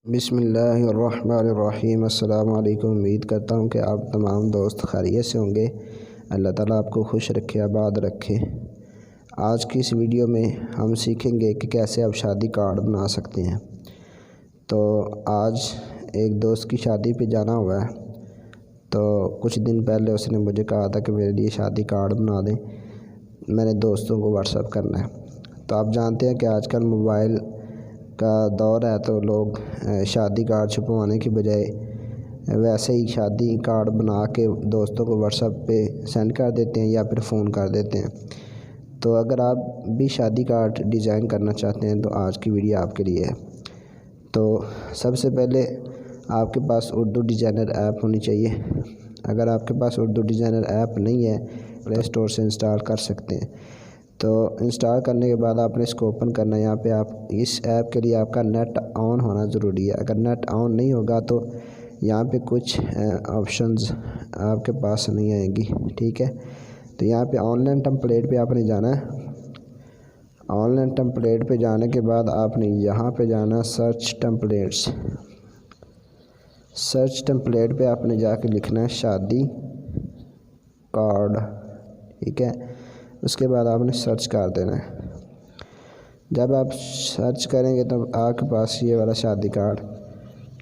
بسم اللہ الرحمن الرحیم۔ السلام علیکم۔ امید کرتا ہوں کہ آپ تمام دوست خیریت سے ہوں گے۔ اللہ تعالیٰ آپ کو خوش رکھے، آباد رکھے۔ آج کی اس ویڈیو میں ہم سیکھیں گے کہ کیسے آپ شادی کارڈ بنا سکتے ہیں۔ تو آج ایک دوست کی شادی پہ جانا ہوا ہے، تو کچھ دن پہلے اس نے مجھے کہا تھا کہ میرے لیے شادی کارڈ بنا دیں، میں نے دوستوں کو واٹس ایپ کرنا ہے۔ تو آپ جانتے ہیں کہ آج کل موبائل کا دور ہے، تو لوگ شادی کارڈ چھپوانے کی بجائے ویسے ہی شادی کارڈ بنا کے دوستوں کو واٹس ایپ پہ سینڈ کر دیتے ہیں یا پھر فون کر دیتے ہیں۔ تو اگر آپ بھی شادی کارڈ ڈیزائن کرنا چاہتے ہیں تو آج کی ویڈیو آپ کے لیے ہے۔ تو سب سے پہلے آپ کے پاس اردو ڈیزائنر ایپ ہونی چاہیے۔ اگر آپ کے پاس اردو ڈیزائنر ایپ نہیں ہے، پلے اسٹور سے انسٹال کر سکتے ہیں۔ تو انسٹال کرنے کے بعد آپ نے اس کو اوپن کرنا ہے۔ یہاں پہ آپ اس ایپ کے لیے آپ کا نیٹ آن ہونا ضروری ہے۔ اگر نیٹ آن نہیں ہوگا تو یہاں پہ کچھ آپشنز آپ کے پاس نہیں آئیں گی، ٹھیک ہے۔ تو یہاں پہ آن لائن ٹیمپلیٹ پہ آپ نے جانا ہے۔ آن لائن ٹیمپلیٹ پہ جانے کے بعد آپ نے یہاں پہ جانا سرچ ٹیمپلیٹس۔ سرچ ٹیمپلیٹ پہ آپ نے جا کے لکھنا ہے شادی کارڈ، ٹھیک ہے۔ اس کے بعد آپ نے سرچ کر دینا ہے۔ جب آپ سرچ کریں گے تو آپ کے پاس یہ والا شادی کارڈ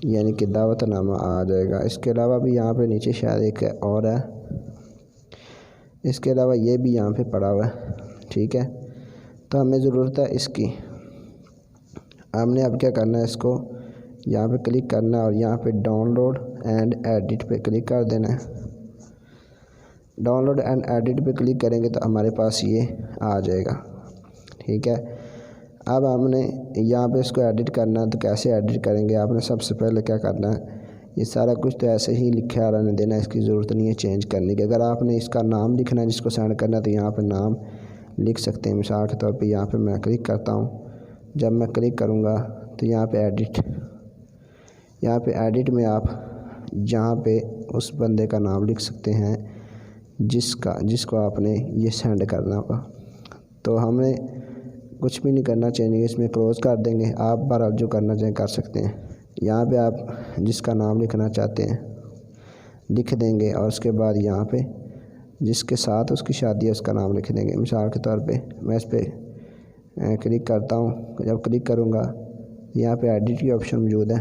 یعنی کہ دعوت نامہ آ جائے گا۔ اس کے علاوہ بھی یہاں پہ نیچے شاید ایک اور ہے، اس کے علاوہ یہ بھی یہاں پہ پڑا ہوا ہے، ٹھیک ہے۔ تو ہمیں ضرورت ہے اس کی۔ ہم نے اب کیا کرنا ہے، اس کو یہاں پہ کلک کرنا ہے اور یہاں پہ ڈاؤن لوڈ اینڈ ایڈٹ پہ کلک کر دینا ہے۔ ڈاؤن لوڈ اینڈ ایڈٹ پہ کلک کریں گے تو ہمارے پاس یہ آ جائے گا، ٹھیک ہے۔ اب ہم نے یہاں پہ اس کو ایڈٹ کرنا ہے، تو کیسے ایڈٹ کریں گے؟ آپ نے سب سے پہلے کیا کرنا ہے، یہ سارا کچھ تو ایسے ہی لکھا رہنے دینا، اس کی ضرورت نہیں ہے چینج کرنے کی۔ اگر آپ نے اس کا نام لکھنا ہے جس کو سینڈ کرنا ہے تو یہاں پہ نام لکھ سکتے ہیں۔ مثال کے طور پہ یہاں پہ میں کلک کرتا ہوں۔ جب میں کلک کروں گا تو یہاں پہ ایڈٹ میں آپ یہاں پہ اس بندے کا نام لکھ سکتے ہیں جس کو آپ نے یہ سینڈ کرنا ہوگا۔ تو ہمیں کچھ بھی نہیں کرنا چاہیے، اس میں کلوز کر دیں گے۔ آپ بہرحال جو کرنا چاہیں کر سکتے ہیں۔ یہاں پہ آپ جس کا نام لکھنا چاہتے ہیں لکھ دیں گے، اور اس کے بعد یہاں پہ جس کے ساتھ اس کی شادی ہے اس کا نام لکھ دیں گے۔ مثال کے طور پہ میں اس پہ کلک کرتا ہوں۔ جب کلک کروں گا یہاں پہ ایڈٹ کی آپشن موجود ہے۔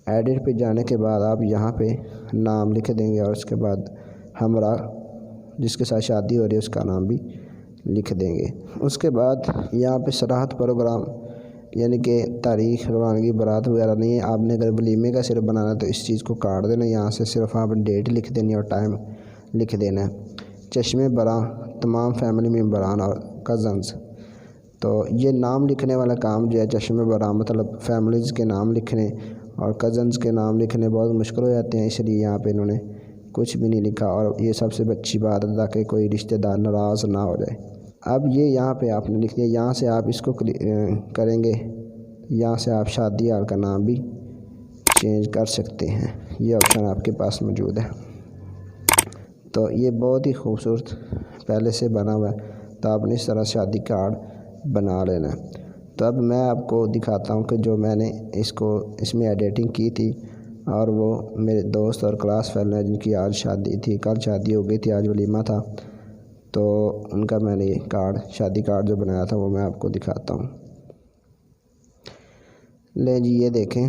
ایڈٹ پہ جانے کے بعد آپ یہاں پہ نام لکھ دیں گے، اور اس کے بعد ہمارا جس کے ساتھ شادی ہو رہی ہے اس کا نام بھی لکھ دیں گے۔ اس کے بعد یہاں پہ صراحت پروگرام یعنی کہ تاریخ، روانگی، بارات وغیرہ نہیں ہے۔ آپ نے اگر ولیمے کا صرف بنانا ہے تو اس چیز کو کاٹ دینا، یہاں سے صرف آپ ڈیٹ لکھ دینی اور ٹائم لکھ دینا ہے۔ چشمے براں تمام فیملی ممبران اور کزنز، تو یہ نام لکھنے والا کام جو ہے چشمے براں مطلب فیملیز کے نام لکھنے اور کزنز کے نام لکھنے بہت مشکل ہو جاتے ہیں، اس لیے یہاں پہ انہوں نے کچھ بھی نہیں لکھا، اور یہ سب سے اچھی بات ہے تاکہ کوئی رشتہ دار ناراض نہ ہو جائے۔ اب یہ یہاں پہ آپ نے لکھ دیا۔ یہاں سے آپ اس کو کریں گے، یہاں سے آپ شادی ہال کا نام بھی چینج کر سکتے ہیں، یہ آپشن آپ کے پاس موجود ہے۔ تو یہ بہت ہی خوبصورت پہلے سے بنا ہوا ہے، تو آپ نے اس طرح شادی کارڈ بنا لینا ہے۔ تو اب میں آپ کو دکھاتا ہوں کہ جو میں نے اس میں ایڈیٹنگ کی تھی، اور وہ میرے دوست اور کلاس فیلو ہیں جن کی آج شادی تھی، کل شادی ہو گئی تھی، آج ولیمہ تھا، تو ان کا میں نے شادی کارڈ جو بنایا تھا وہ میں آپ کو دکھاتا ہوں۔ لیں جی، یہ دیکھیں،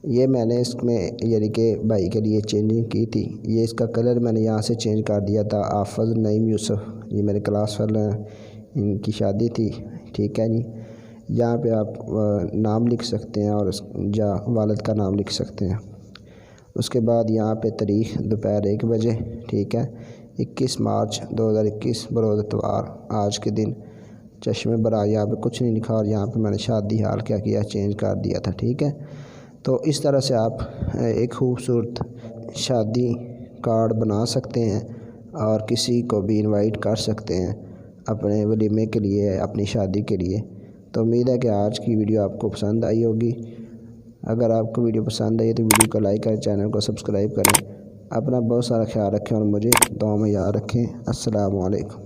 یہ میں نے اس میں یعنی کہ بھائی کے لیے چینجنگ کی تھی۔ یہ اس کا کلر میں نے یہاں سے چینج کر دیا تھا۔ آفز نعیم یوسف، یہ میرے کلاس فیلو ہیں، ان کی شادی تھی، ٹھیک ہے جی۔ یہاں پہ آپ نام لکھ سکتے ہیں اور والد کا نام لکھ سکتے ہیں۔ اس کے بعد یہاں پہ تاریخ دوپہر 1 بجے، ٹھیک ہے، 21 مارچ 2021 بروز اتوار، آج کے دن، چشمے براں، یہاں پہ کچھ نہیں لکھا، اور یہاں پہ میں نے شادی حال کیا کیا چینج کر دیا تھا، ٹھیک ہے۔ تو اس طرح سے آپ ایک خوبصورت شادی کارڈ بنا سکتے ہیں اور کسی کو بھی انوائٹ کر سکتے ہیں اپنے ولیمے کے لیے، اپنی شادی کے لیے۔ تو امید ہے کہ آج کی ویڈیو آپ کو پسند آئی ہوگی۔ اگر آپ کو ویڈیو پسند آئی تو ویڈیو کو لائک کریں، چینل کو سبسکرائب کریں۔ اپنا بہت سارا خیال رکھیں اور مجھے دعاؤں میں یاد رکھیں۔ السلام علیکم۔